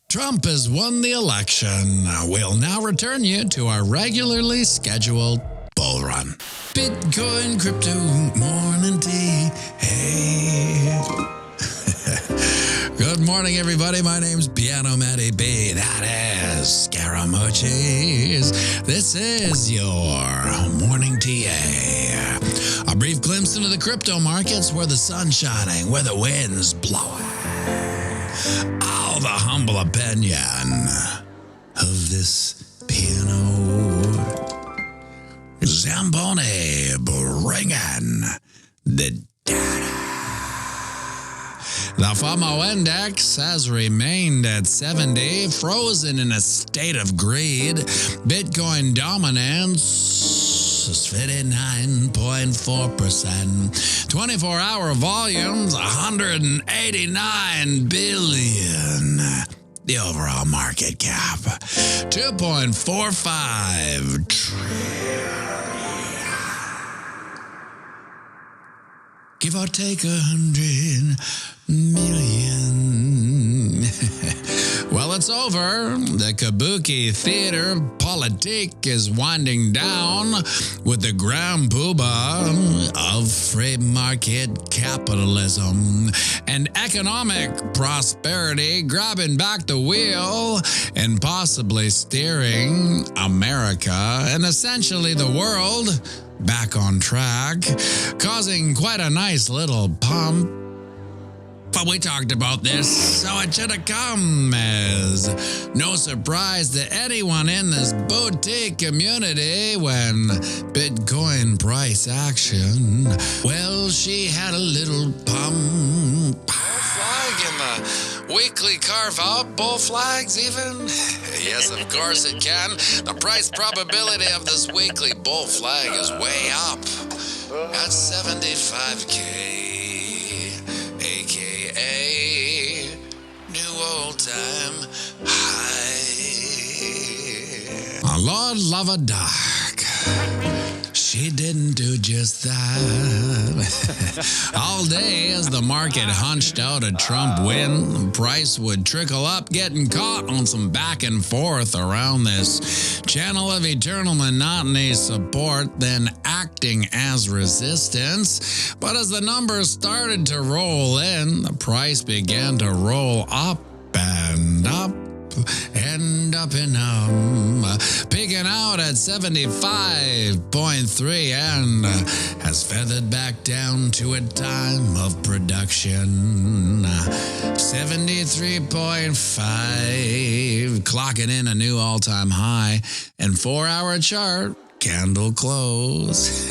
Trump has won the election. We'll now return you to our regularly scheduled bull run. Bitcoin, crypto, morning tea. Hey. Good morning, everybody. My name's pianomattyb. That is Scaramucci's. This is your morning TA. A brief glimpse into the crypto markets where the sun's shining, where the wind's blowing. Oh, the humble opinion of this piano. Zamboni bringing the data. The FOMO index has remained at 70, frozen in a state of greed. Bitcoin dominance is 59.4%. 24-hour volumes, 189 billion. The overall market cap, 2.45 trillion. Give or take 100 million. Well, it's over. The Kabuki Theater Politique is winding down with the grand poobah of free market capitalism and economic prosperity grabbing back the wheel and possibly steering America and essentially the world back on track, causing quite a nice little pump. But we talked about this, so it should have come as no surprise to anyone in this boutique community when Bitcoin price action, well, she had a little pump. Flag in the weekly carve out, bull flags even? Yes, of course it can. The price probability of this weekly bull flag is way up at 75K, aka new all-time high. Lord love a dark. She didn't do just that. All day as the market hunched out a Trump win, the price would trickle up, getting caught on some back and forth around this channel of eternal monotony support, then acting as resistance. But as the numbers started to roll in, the price began to roll up and up. And up and up, peaking out at 75.3 and has feathered back down to a time of production. 73.5, clocking in a new all-time high, and 4-hour chart. Candle close.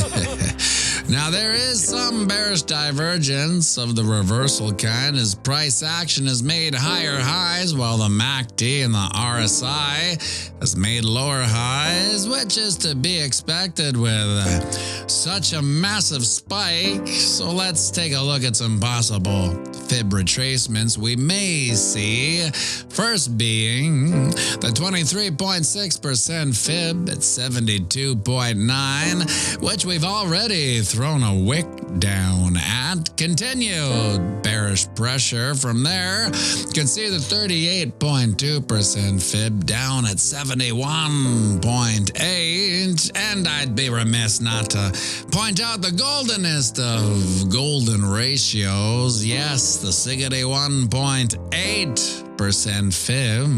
Now, there is some bearish divergence of the reversal kind as price action has made higher highs while the MACD and the RSI has made lower highs, which is to be expected with such a massive spike. So let's take a look at some possible fib retracements we may see. First being the 23.6% fib at 72.9, which we've already thrown a wick down at. Continued bearish pressure from there. You can see the 38.2% fib down at 71.8. And I'd be remiss not to point out the goldenest of golden ratios. Yes, the 61.8% fib.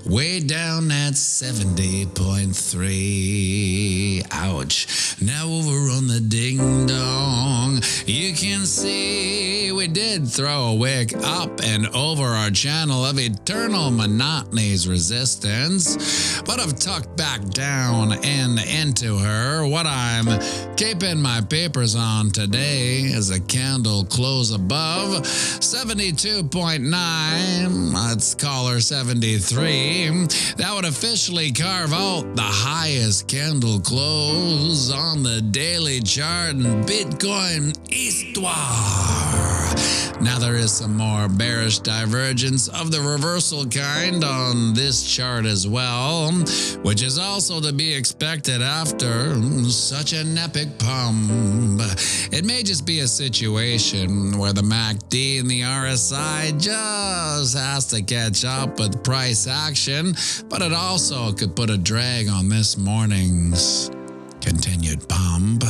Way down at 70.3. Ouch. Now over on the ding dong, you can see we did throw a wick up and over our channel of eternal monotony's resistance, but have tucked back down and into her. What I'm keeping my papers on today is a candle close above 72.9. Let's call her 73. That would officially carve out the highest candle close on the daily chart in Bitcoin histoire. Now there is some more bearish divergence of the reversal kind on this chart as well, which is also to be expected after such an epic pump. It may just be a situation where the MACD and the RSI just has to catch up with price action, but it also could put a drag on this morning's continued pump.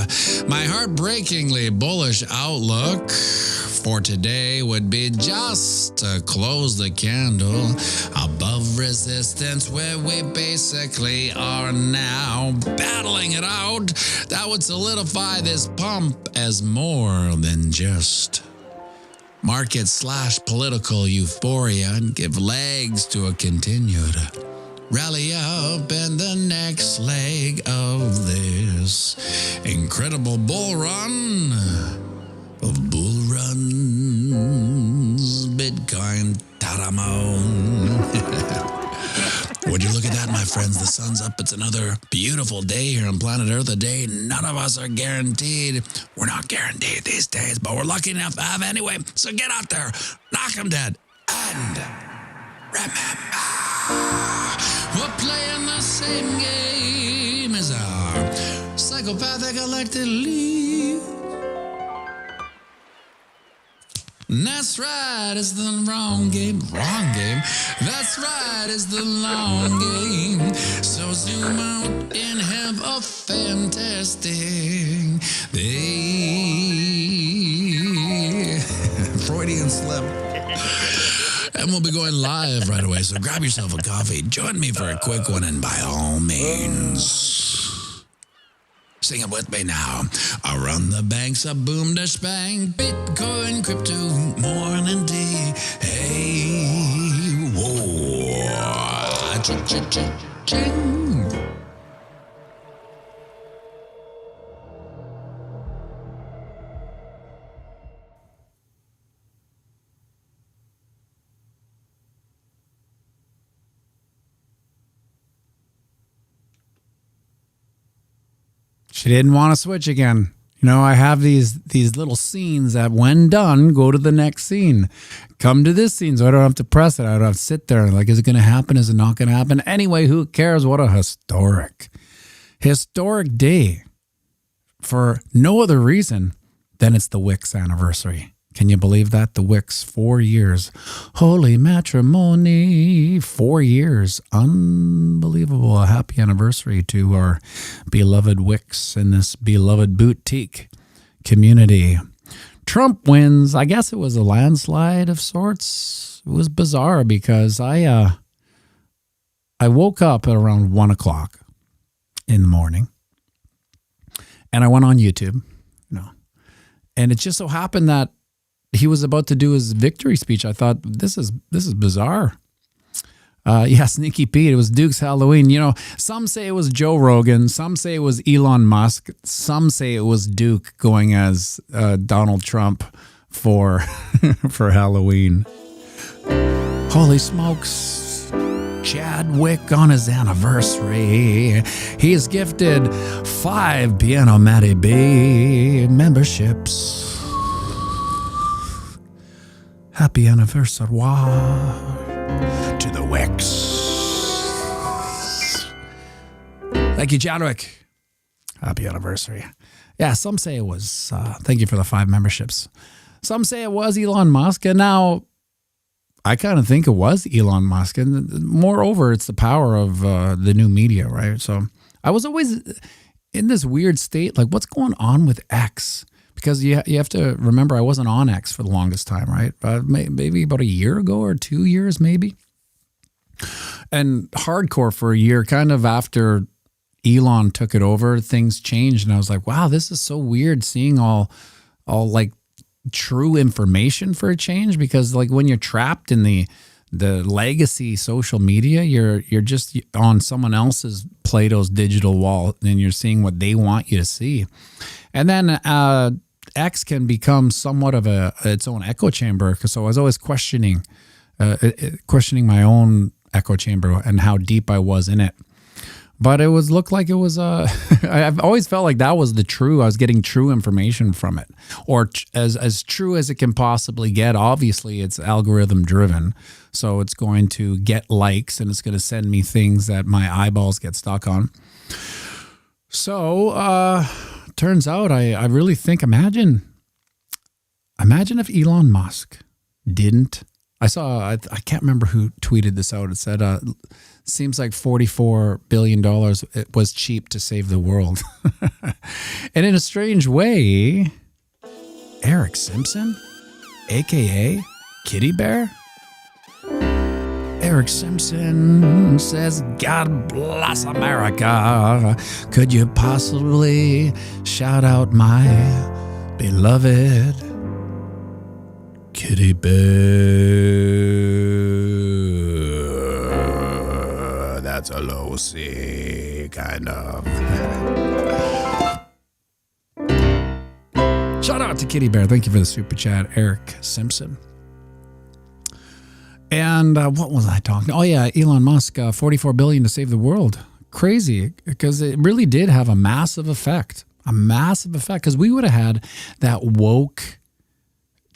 My heartbreakingly bullish outlook for today would be just to close the candle above resistance where we basically are now, battling it out. That would solidify this pump as more than just market/political euphoria and give legs to a continued rally up in the next leg of this incredible bull run of bull runs, Bitcoin Taramon. Would you look at that, my friends? The sun's up. It's another beautiful day here on planet Earth, a day none of us are guaranteed. We're not guaranteed these days, but we're lucky enough to have anyway. So get out there, knock them dead, and remember, we're playing the same game as our psychopathic elected lead. That's right, it's the wrong game. Wrong game? That's right, it's the long game. So zoom out and have a fantastic day. Freudian slip. And we'll be going live right away, so grab yourself a coffee. Join me for a quick one, and by all means, sing it with me now. I run the banks of boom dash bang, Bitcoin, crypto, morning tea. Hey, whoa, ching. She didn't want to switch again. You know, I have these little scenes that when done, go to the next scene. Come to this scene so I don't have to press it. I don't have to sit there. Like, is it going to happen? Is it not going to happen? Anyway, who cares? What a historic day for no other reason than it's the Wix anniversary. Can you believe that? The Wix, 4 years. Holy matrimony, 4 years. Unbelievable. A happy anniversary to our beloved Wix in this beloved boutique community. Trump wins. I guess it was a landslide of sorts. It was bizarre because I woke up at around 1 o'clock in the morning and I went on YouTube, and it just so happened that he was about to do his victory speech. I thought, this is bizarre. Sneaky Pete. It was Duke's Halloween. Some say it was Joe Rogan. Some say it was Elon Musk. Some say it was Duke going as Donald Trump for Halloween. Holy smokes. Chadwick on his anniversary. He is gifted 5 pianomattyb memberships. Happy anniversary to the Wix. Thank you, Chadwick. Happy anniversary. Yeah, some say it was, thank you for the 5 memberships. Some say it was Elon Musk, and now I kind of think it was Elon Musk. And moreover, it's the power of the new media, right? So I was always in this weird state, like, what's going on with X? Because you have to remember, I wasn't on X for the longest time, right? Maybe about a year ago or 2 years, maybe. And hardcore for a year, kind of after Elon took it over, things changed. And I was like, wow, this is so weird seeing all like true information for a change. Because like when you're trapped in the legacy social media, you're just on someone else's Plato's digital wall and you're seeing what they want you to see. And then X can become somewhat of its own echo chamber. So I was always questioning my own echo chamber and how deep I was in it. But it looked like it was I've always felt like that was I was getting true information from it, or as true as it can possibly get. Obviously, it's algorithm driven, so it's going to get likes and it's going to send me things that my eyeballs get stuck on. So turns out I really think, imagine if Elon Musk didn't. I can't remember who tweeted this out. It said, seems like $44 billion it was cheap to save the world. And in a strange way, Eric Simpson, a.k.a. Kitty Bear? Eric Simpson says, God bless America. Could you possibly shout out my beloved Kitty Bear? That's a low C, kind of. Shout out to Kitty Bear. Thank you for the super chat, Eric Simpson. And what was I talking? Oh yeah, Elon Musk, $44 billion to save the world. Crazy, because it really did have a massive effect. A massive effect, because we would have had that woke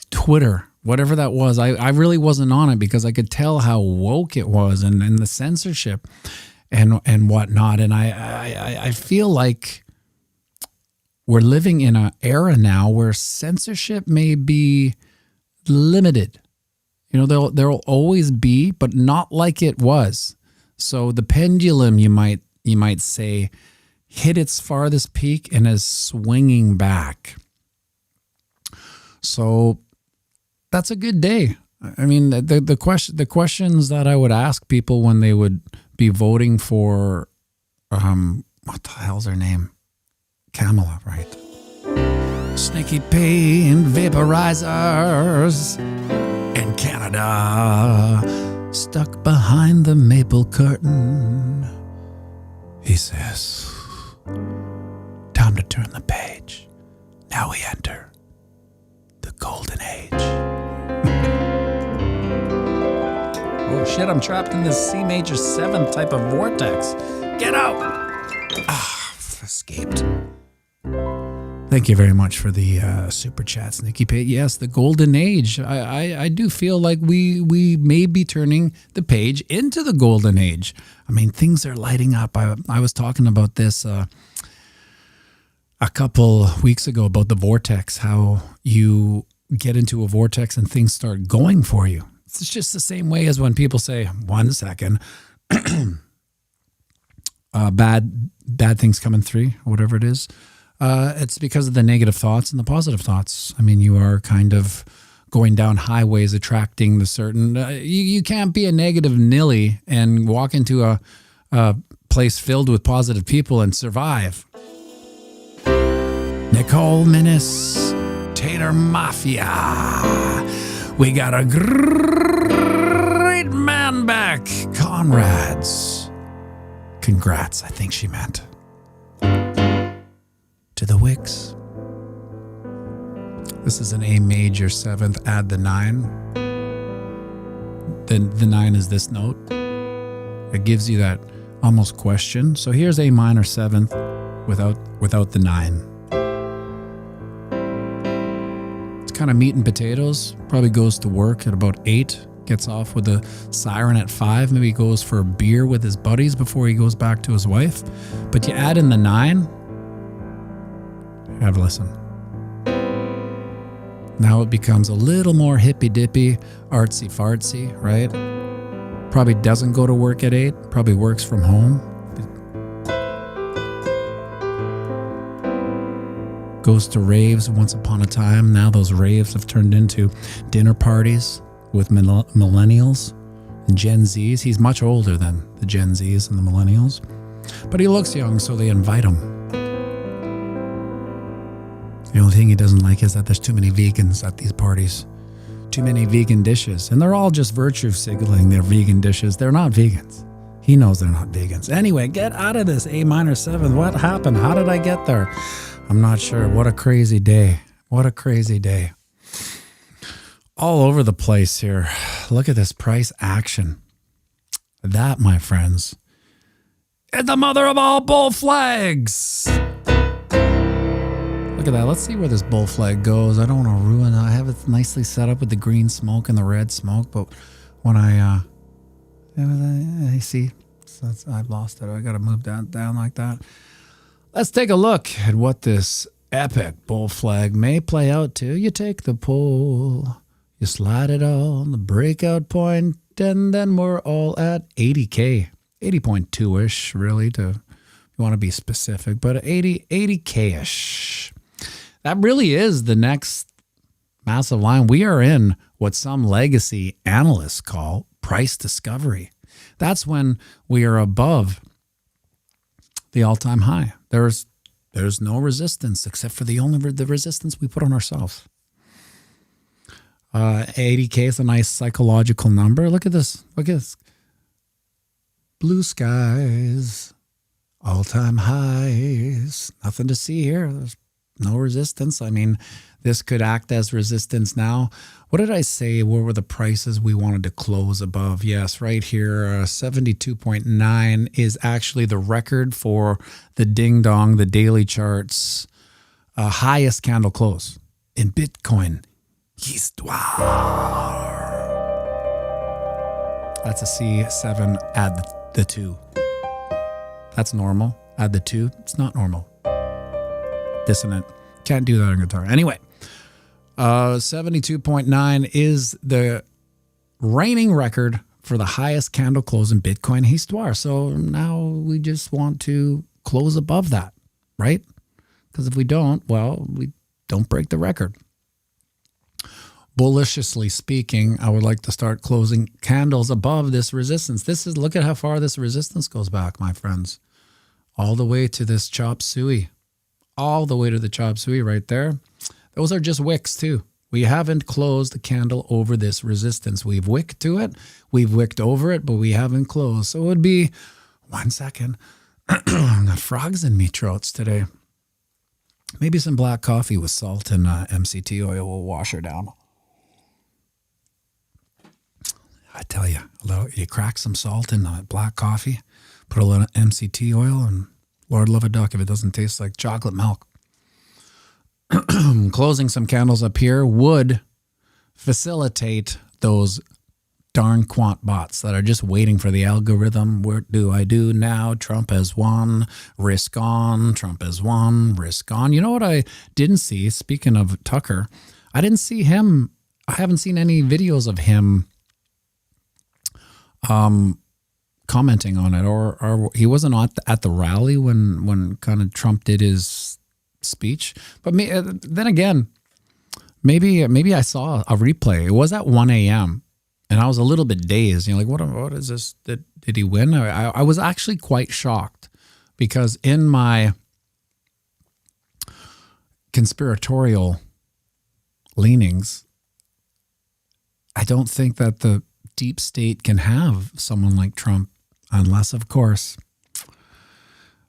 Twitter, whatever that was. I really wasn't on it because I could tell how woke it was, and the censorship and whatnot. And I feel like we're living in an era now where censorship may be limited. You know, there'll always be, but not like it was. So the pendulum, you might say, hit its farthest peak and is swinging back. So that's a good day. I mean, the questions that I would ask people when they would be voting for, what the hell's her name? Kamala, right? Sneaky paint vaporizers in Canada, stuck behind the maple curtain. He says, time to turn the page. Now we enter the golden age. Oh shit, I'm trapped in this C major 7th type of vortex. Get out! Escaped. Thank you very much for the super chats, Nikki Pate. Yes, the golden age. I do feel like we may be turning the page into the golden age. I mean, things are lighting up. I was talking about this a couple weeks ago about the vortex, how you get into a vortex and things start going for you. It's just the same way as when people say, 1 second, bad things coming through, or whatever it is. It's because of the negative thoughts and the positive thoughts. I mean, you are kind of going down highways, attracting the certain. You can't be a negative Nilly and walk into a place filled with positive people and survive. Nicole Menace, Tater Mafia. We got a great man back, Conrads. Congrats, I think she meant. To the Wicks. This is an A major 7th, add the 9. Then the 9 is this note. It gives you that almost question. So here's A minor 7th without the 9. It's kind of meat and potatoes. Probably goes to work at about 8. Gets off with a siren at 5. Maybe goes for a beer with his buddies before he goes back to his wife. But you add in the 9. Have a listen. Now it becomes a little more hippy-dippy, artsy-fartsy, right? Probably doesn't go to work at 8. Probably works from home. Goes to raves once upon a time. Now those raves have turned into dinner parties with millennials and Gen Zs. He's much older than the Gen Zs and the millennials. But he looks young, so they invite him. The only thing he doesn't like is that there's too many vegans at these parties. Too many vegan dishes. And they're all just virtue signaling their vegan dishes. They're not vegans. He knows they're not vegans. Anyway, get out of this A minor 7. What happened? How did I get there? I'm not sure. What a crazy day. What a crazy day. All over the place here. Look at this price action. That, my friends, is the mother of all bull flags. Look at that. Let's see where this bull flag goes. I don't want to ruin it. I have it nicely set up with the green smoke and the red smoke, but when I see, so I've lost it. I got to move that down like that. Let's take a look at what this epic bull flag may play out to. You take the pole, you slide it on the breakout point, and then we're all at 80K, 80.2-ish, really, to if you want to be specific, but 80K-ish. That really is the next massive line. We are in what some legacy analysts call price discovery. That's when we are above the all-time high. There's no resistance except for the resistance we put on ourselves. 80K is a nice psychological number. Look at this. Look at this. Blue skies, all-time highs. Nothing to see here. There's no resistance. I mean, this could act as resistance now. What did I say? What were the prices we wanted to close above? Yes, right here, 72.9 is actually the record for the Ding Dong, the daily charts, highest candle close in Bitcoin. Histoire. That's a C7, add the 2. That's normal. Add the 2. It's not normal. Dissonant. Can't do that on guitar. Anyway, 72.9 is the reigning record for the highest candle close in Bitcoin histoire. So now we just want to close above that, right? Because if we don't, well, we don't break the record. Bullishly speaking, I would like to start closing candles above this resistance. Look at how far this resistance goes back, my friends. All the way to this chop suey. All the way to the chop suey right there. Those are just wicks too. We haven't closed the candle over this resistance. We've wicked to it. We've wicked over it, but we haven't closed. So it would be, 1 second. I've got frogs in me throats today. Maybe some black coffee with salt and MCT oil will wash her down. I tell you, you crack some salt in black coffee, put a little MCT oil, and Lord love a duck if it doesn't taste like chocolate milk. Closing some candles up here would facilitate those darn quant bots that are just waiting for the algorithm. What do I do now? Trump has won, risk on. Trump has won, risk on. You know what I didn't see? Speaking of Tucker, I didn't see him. I haven't seen any videos of him commenting on it, or he wasn't at the rally when kind of Trump did his speech. But then again, maybe I saw a replay. It was at 1 a.m. and I was a little bit dazed. You know, like what is this? Did he win? I was actually quite shocked because in my conspiratorial leanings, I don't think that the deep state can have someone like Trump unless, of course,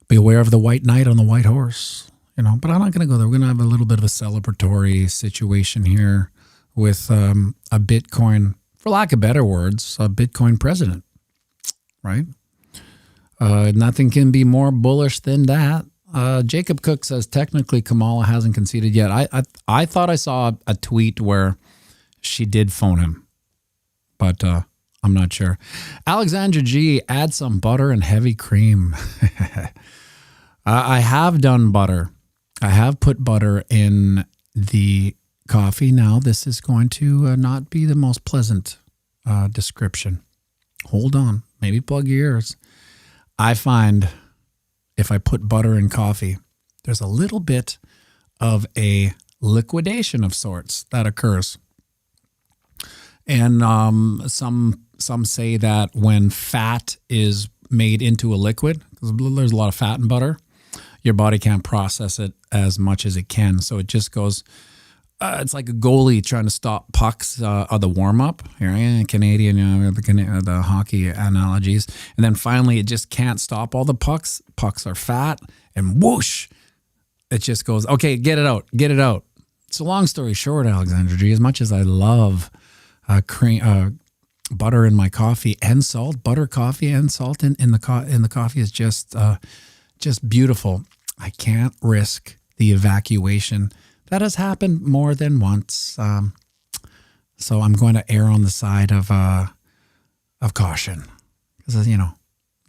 beware of the white knight on the white horse, you know. But I'm not going to go there. We're going to have a little bit of a celebratory situation here with a Bitcoin, for lack of better words, a Bitcoin president, right? Nothing can be more bullish than that. Jacob Cook says technically Kamala hasn't conceded yet. I thought I saw a tweet where she did phone him, but I'm not sure. Alexandra G, add some butter and heavy cream. I have done butter. I have put butter in the coffee. Now this is going to not be the most pleasant description. Hold on. Maybe plug your ears. I find if I put butter in coffee, there's a little bit of a liquidation of sorts that occurs. And some say that when fat is made into a liquid, because there's a lot of fat in butter, your body can't process it as much as it can. So it just goes, it's like a goalie trying to stop pucks of the warm-up. Here, Canadian, the hockey analogies. And then finally it just can't stop all the pucks. Pucks are fat, and whoosh, it just goes, okay, get it out, get it out. So long story short, Alexandra G, as much as I love cream, butter in my coffee and salt. Butter, coffee, and salt in the coffee is just beautiful. I can't risk the evacuation. That has happened more than once. So I'm going to err on the side of caution, because it's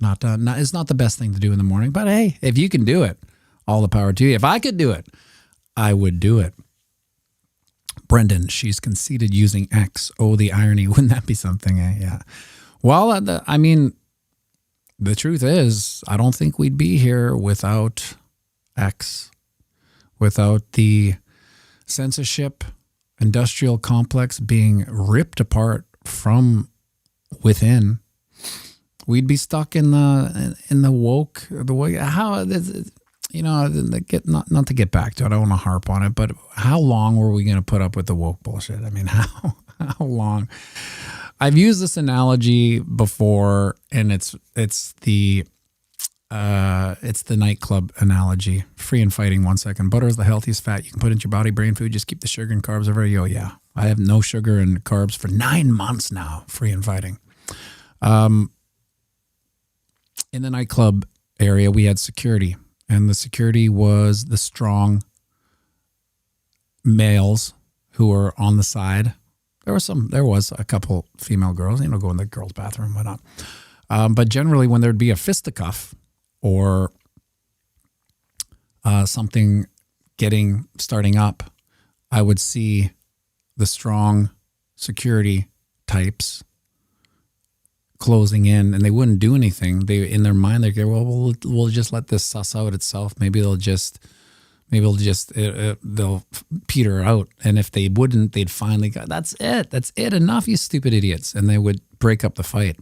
not the best thing to do in the morning. But hey, if you can do it, all the power to you. If I could do it, I would do it. Brendan, she's conceded using X. Oh, the irony. Wouldn't that be something? Yeah. Well, the truth is, I don't think we'd be here without X, without the censorship industrial complex being ripped apart from within. We'd be stuck in the woke, the way how. Not to get back to it, I don't want to harp on it, but how long were we going to put up with the woke bullshit? I mean, how long? I've used this analogy before, and it's the nightclub analogy. Free and fighting, 1 second. Butter is the healthiest fat you can put into your body. Brain food, just keep the sugar and carbs over. Yo, yeah. I have no sugar and carbs for 9 months now. Free and fighting. In the nightclub area, we had security. And the security was the strong males who were on the side. There was a couple female girls, go in the girls' bathroom, whatnot. But generally, when there'd be a fisticuff or something starting up, I would see the strong security types closing in, and they wouldn't do anything. They, in their mind, they go, well, we'll just let this suss out itself. Maybe they'll peter out. And if they wouldn't, they'd finally go, that's it, enough, you stupid idiots. And they would break up the fight.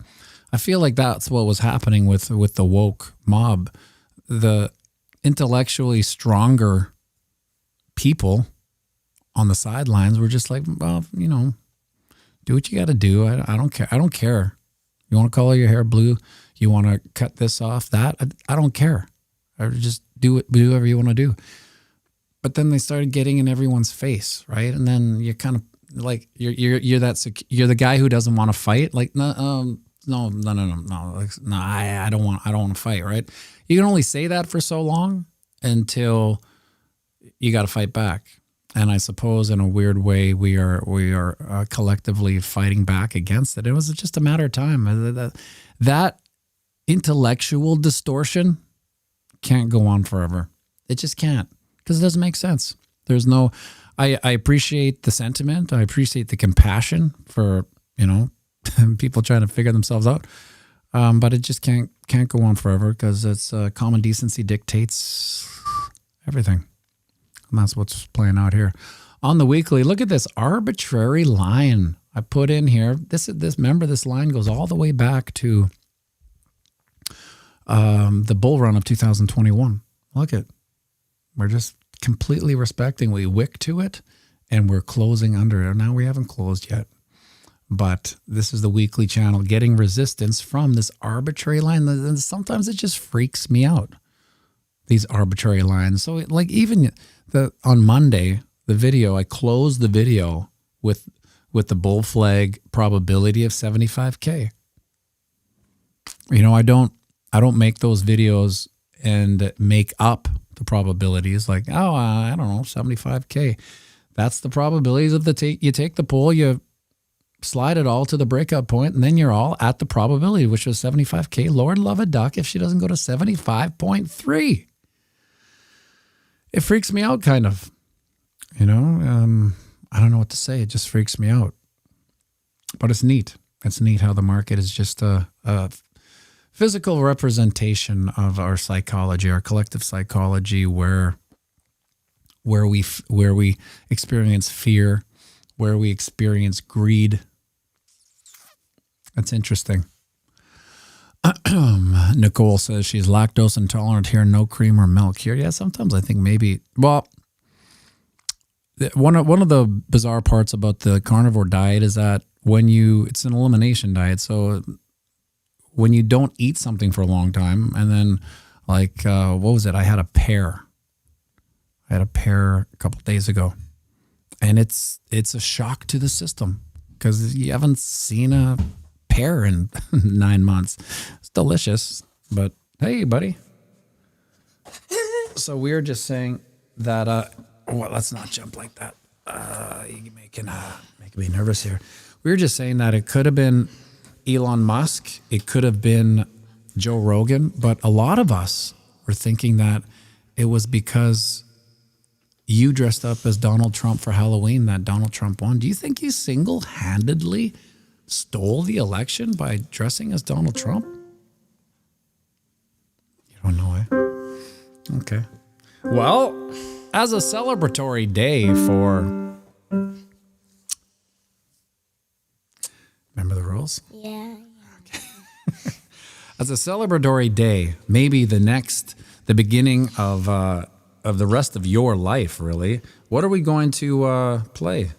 I feel like that's what was happening with the woke mob. The intellectually stronger people on the sidelines were just like, well, do what you got to do. I don't care. I don't care. You want to color your hair blue? You want to cut this off? That I don't care. I just do whatever you want to do. But then they started getting in everyone's face, right? And then you're kind of like you're the guy who doesn't want to fight. Like no, I don't want to fight, right? You can only say that for so long until you got to fight back. And I suppose in a weird way, we are collectively fighting back against it. It was just a matter of time. That intellectual distortion can't go on forever. It just can't, because it doesn't make sense. There's no. I appreciate the sentiment. I appreciate the compassion for people trying to figure themselves out. But it just can't go on forever, because it's common decency dictates everything. And that's what's playing out here. On the weekly, look at this arbitrary line I put in here. Remember, this line goes all the way back to the bull run of 2021. Look at, we're just completely respecting. We wick to it, and we're closing under it. Now we haven't closed yet. But this is the weekly channel getting resistance from this arbitrary line. And sometimes it just freaks me out, these arbitrary lines. So like even on Monday, the video, I closed the video with the bull flag probability of 75K. I don't make those videos and make up the probabilities like, I don't know, 75K. That's the probabilities of you take the poll, you slide it all to the breakout point, and then you're all at the probability, which was 75K. Lord love a duck if she doesn't go to 75.3. It freaks me out, kind of. I don't know what to say. It just freaks me out. But it's neat. It's neat how the market is just a physical representation of our psychology, our collective psychology, where we experience fear, where we experience greed. That's interesting. Nicole says she's lactose intolerant here, no cream or milk here. Yeah, sometimes I think maybe, well, one of the bizarre parts about the carnivore diet is that it's an elimination diet. So when you don't eat something for a long time, and then like, what was it? I had a pear a couple of days ago, and it's a shock to the system, because you haven't seen a pear in 9 months. It's delicious, but hey, buddy. So we were just saying that, well, let's not jump like that. You're making me nervous here. We were just saying that it could have been Elon Musk. It could have been Joe Rogan. But a lot of us were thinking that it was because you dressed up as Donald Trump for Halloween that Donald Trump won. Do you think you single-handedly stole the election by dressing as Donald Trump? You don't know, eh? Okay. Well, as a celebratory day for... Remember the rules? Yeah. Okay. As a celebratory day, maybe the beginning of the rest of your life, really, what are we going to play?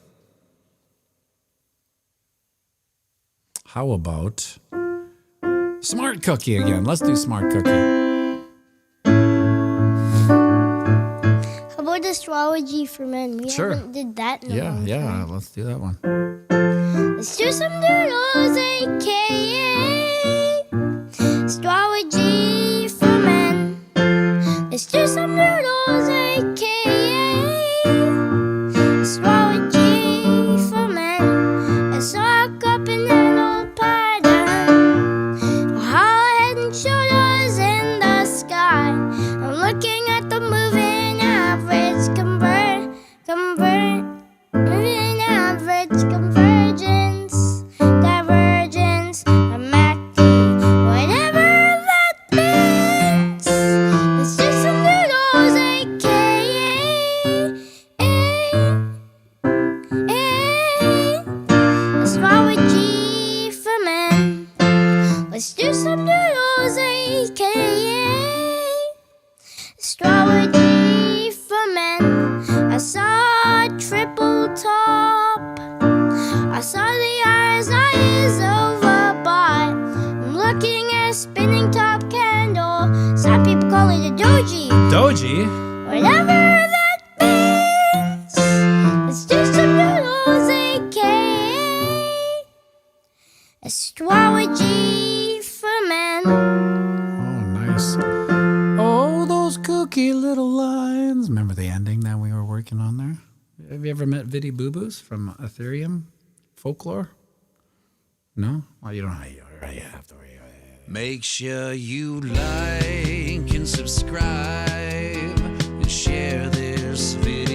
How about Smart Cookie again? Let's do Smart Cookie. How about astrology for men? We Sure. haven't did that in a long time. Yeah, let's do that one. Let's do some doodles, aka astrology for men. Let's do some doodles, aka astrology for men. Let's walk up in an old pattern, our head and shoulders in the sky. I'm looking at the moving average, moving average, convergence, divergence, a Mackie, whatever that means. Let's do some doodles, astrology for men. Let's do some doodles, astrology for men. I saw a triple top. I saw the eyes over by. I'm looking at a spinning top candle. Some people call it a doji. Doji? Whatever that means. Let's do some doodles, aka astrology for men. Oh, nice. Oh, those cookie little lines. Remember the ending that we were working on there? Have you ever met Viddy Boo Boos from Ethereum Folklore? No? Well, you don't have to. Make sure you like and subscribe and share this video.